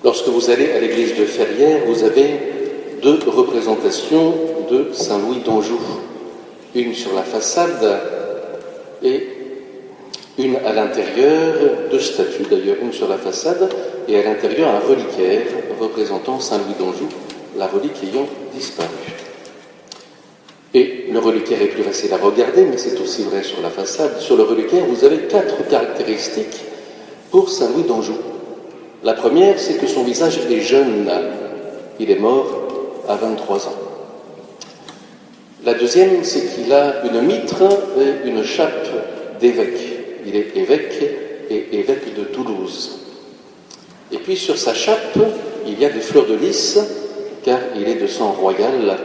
Lorsque vous allez à l'église de Ferrières, vous avez deux représentations de Saint Louis d'Anjou. Une sur la façade et une à l'intérieur, deux statues d'ailleurs, une sur la façade et à l'intérieur un reliquaire représentant Saint Louis d'Anjou, la relique ayant disparu. Et le reliquaire est plus facile à regarder, mais c'est aussi vrai sur la façade. Sur le reliquaire, vous avez 4 caractéristiques pour Saint Louis d'Anjou. La première, c'est que son visage est jeune. Il est mort à 23 ans. La deuxième, c'est qu'il a une mitre et une chape d'évêque. Il est évêque et évêque de Toulouse. Et puis sur sa chape, il y a des fleurs de lys, car il est de sang royal,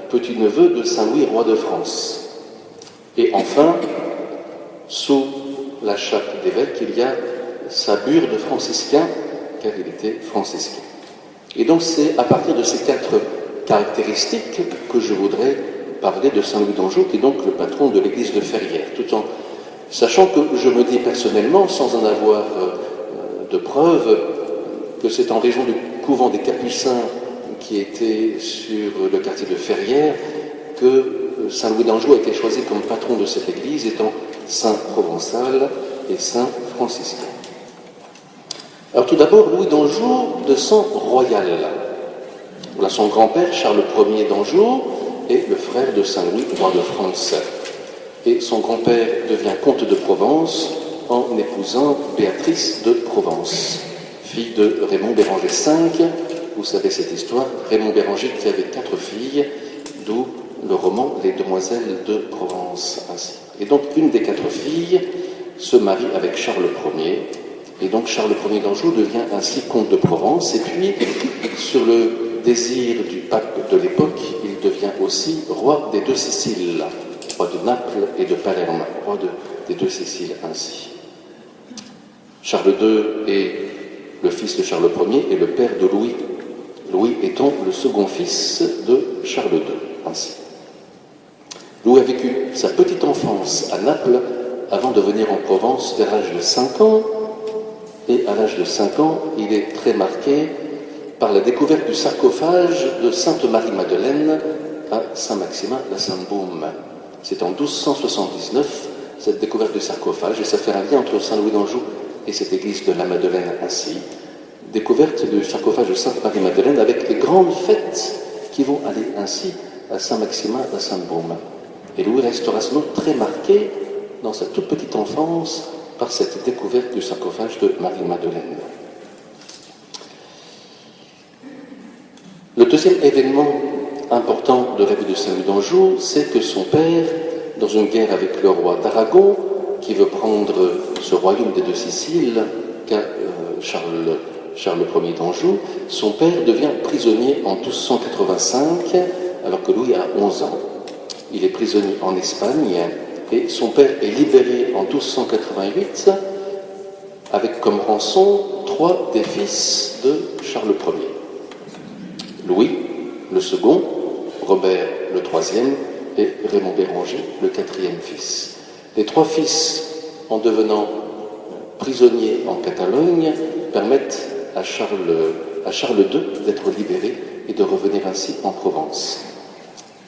petit-neveu de Saint-Louis, roi de France. Et enfin, sous la chape d'évêque, il y a sa bure de franciscain, car il était franciscain. Et donc c'est à partir de ces 4 caractéristiques que je voudrais parler de Saint Louis d'Anjou, qui est donc le patron de l'église de Ferrières, tout en sachant que je me dis personnellement, sans en avoir de preuves, que c'est en raison du couvent des Capucins qui était sur le quartier de Ferrières que Saint Louis d'Anjou a été choisi comme patron de cette église, étant saint provençal et saint franciscain. Alors tout d'abord, Louis d'Anjou de sang royal. Voilà, son grand-père, Charles Ier d'Anjou, est le frère de Saint Louis, roi de France. Et son grand-père devient comte de Provence en épousant Béatrice de Provence, fille de Raymond Béranger V. Vous savez cette histoire, Raymond Béranger qui avait 4 filles, d'où le roman Les Demoiselles de Provence. Ainsi. Et donc une des 4 filles se marie avec Charles Ier, et donc Charles Ier d'Anjou devient ainsi comte de Provence, et puis sur le désir du pape de l'époque, il devient aussi roi des 2 Siciles, roi de Naples et de Palerme, roi des 2 Siciles ainsi. Charles II est le fils de Charles Ier et le père de Louis, Louis étant le second fils de Charles II ainsi. Louis a vécu sa petite enfance à Naples avant de venir en Provence vers l'âge de 5 ans, et à l'âge de 5 ans, il est très marqué par la découverte du sarcophage de Sainte Marie-Madeleine à Saint-Maximin la Sainte-Baume. C'est en 1279, cette découverte du sarcophage, et ça fait un lien entre Saint Louis d'Anjou et cette église de la Madeleine ainsi. Découverte du sarcophage de Sainte Marie-Madeleine avec les grandes fêtes qui vont aller ainsi à Saint-Maximin la Sainte-Baume. Et Louis restera sans doute très marqué dans sa toute petite enfance par cette découverte du sarcophage de Marie-Madeleine. Le deuxième événement important de la vie de Saint Louis d'Anjou, c'est que son père, dans une guerre avec le roi d'Aragon, qui veut prendre ce royaume des 2 Siciles, qu'a Charles Ier d'Anjou, son père devient prisonnier en 1285, alors que Louis a 11 ans. Il est prisonnier en Espagne, et son père est libéré en 1288, avec comme rançon 3 des fils de Charles Ier. Louis, le second, Robert, le troisième, et Raymond Béranger, le 4e fils. Les 3 fils, en devenant prisonniers en Catalogne, permettent à Charles II d'être libéré et de revenir ainsi en Provence.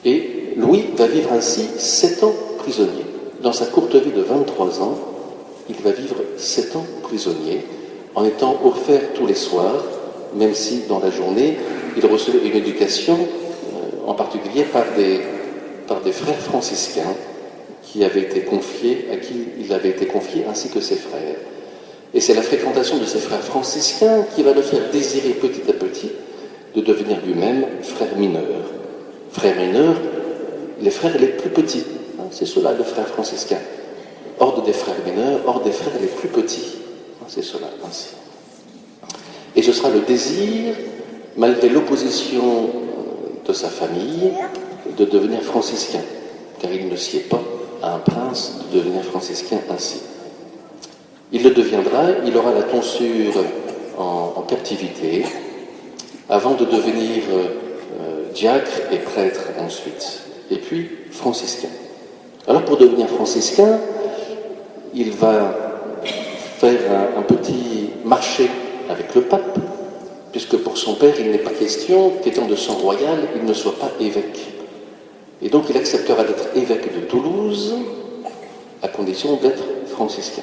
Et Louis va vivre ainsi 7 ans prisonnier. Dans sa courte vie de 23 ans, il va vivre 7 ans prisonnier, en étant offert tous les soirs, même si dans la journée, il recevait une éducation, en particulier par des frères franciscains à qui il avait été confié, ainsi que ses frères. Et c'est la fréquentation de ces frères franciscains qui va le faire désirer petit à petit de devenir lui-même frère mineur. Frère mineur, les frères les plus petits, c'est cela le frère franciscain. Ordre des frères mineurs, ordre des frères les plus petits, c'est cela ainsi. Et ce sera le désir, malgré l'opposition de sa famille, de devenir franciscain, car il ne sied pas à un prince de devenir franciscain ainsi. Il le deviendra, il aura la tonsure en captivité, avant de devenir diacre et prêtre ensuite, et puis franciscain. Alors pour devenir franciscain, il va faire un petit marché avec le pape puisque pour son père, il n'est pas question qu'étant de sang royal, il ne soit pas évêque. Et donc il acceptera d'être évêque de Toulouse, à condition d'être franciscain.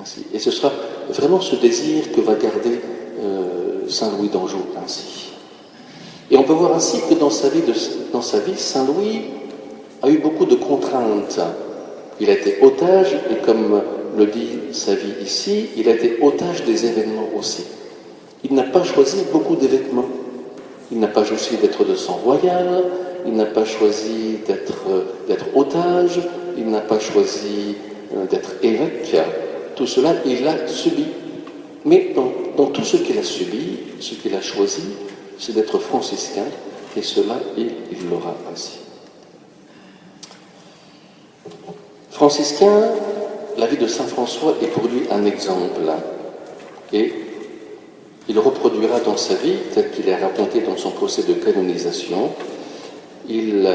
Ainsi. Et ce sera vraiment ce désir que va garder Saint Louis d'Anjou ainsi. Et on peut voir ainsi que dans sa vie, Saint Louis a eu beaucoup de contraintes. Il a été otage, et comme le dit sa vie ici, il a été otage des événements aussi. Il n'a pas choisi beaucoup d'événements. Il n'a pas choisi d'être de sang royal, il n'a pas choisi d'être otage, il n'a pas choisi d'être évêque. Tout cela, il l'a subi. Mais dans tout ce qu'il a subi, ce qu'il a choisi, c'est d'être franciscain, et cela, il l'aura ainsi. Franciscain, la vie de saint François est pour lui un exemple, et il reproduira dans sa vie, tel qu'il est raconté dans son procès de canonisation, il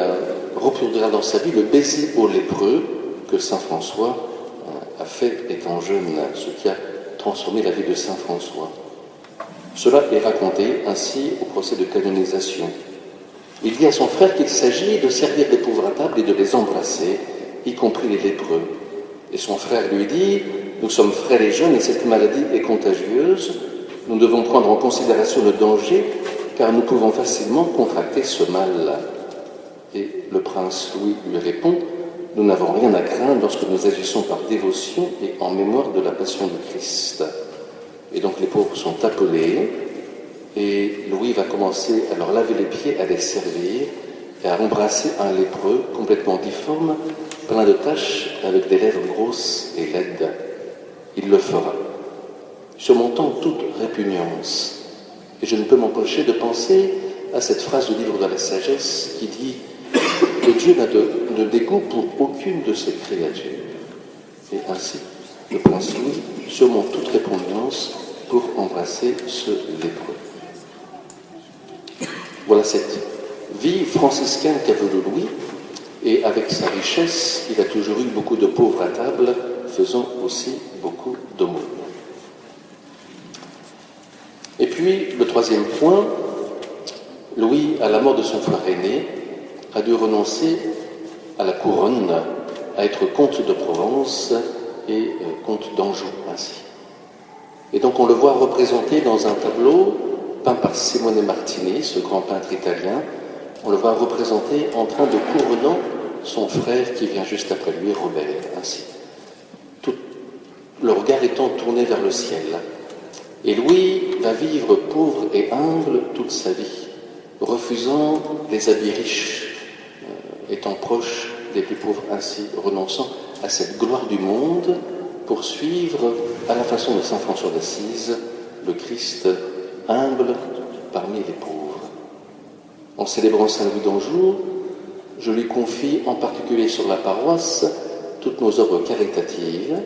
reproduira dans sa vie le baiser aux lépreux que saint François a fait étant jeune, ce qui a transformé la vie de saint François. Cela est raconté ainsi au procès de canonisation. Il dit à son frère qu'il s'agit de servir les pauvres à table et de les embrasser, y compris les lépreux. Et son frère lui dit « Nous sommes frères et jeunes et cette maladie est contagieuse. Nous devons prendre en considération le danger car nous pouvons facilement contracter ce mal. » Et le prince Louis lui répond « Nous n'avons rien à craindre lorsque nous agissons par dévotion et en mémoire de la passion du Christ. » Et donc les pauvres sont appelés et Louis va commencer à leur laver les pieds, à les servir et à embrasser un lépreux complètement difforme, plein de taches, avec des lèvres grosses et laides. Il le fera, surmontant toute répugnance. Et je ne peux m'empêcher de penser à cette phrase du livre de la sagesse qui dit que Dieu n'a de dégoût pour aucune de ses créatures. Et ainsi, le prince Louis surmonte toute répugnance pour embrasser ce lépreux. Voilà cette vie franciscaine qu'a voulu Louis, et avec sa richesse, il a toujours eu beaucoup de pauvres à table, faisant aussi beaucoup d'aumônes. Et puis, le troisième point, Louis, à la mort de son frère aîné, a dû renoncer à la couronne, à être comte de Provence et comte d'Anjou ainsi. Et donc on le voit représenté dans un tableau peint par Simone Martini, ce grand peintre italien. On le voit représenté en train de couronnant son frère qui vient juste après lui, Robert, ainsi. Tout le regard étant tourné vers le ciel. Et Louis va vivre pauvre et humble toute sa vie, refusant les habits riches, étant proche des plus pauvres ainsi, renonçant à cette gloire du monde pour suivre, à la façon de saint François d'Assise, le Christ humble parmi les pauvres. En célébrant Saint Louis d'Anjou, je lui confie en particulier sur la paroisse toutes nos œuvres caritatives.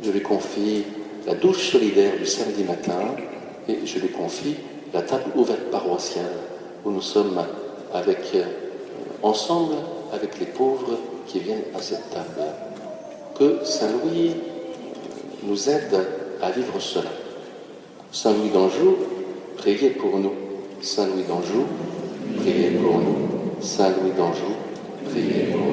Je lui confie la douche solidaire du samedi matin et je lui confie la table ouverte paroissiale où nous sommes ensemble avec les pauvres qui viennent à cette table. Que Saint Louis nous aide à vivre cela. Saint Louis d'Anjou, priez pour nous. Saint Louis d'Anjou, priez pour nous. Saint Louis d'Anjou, priez pour nous.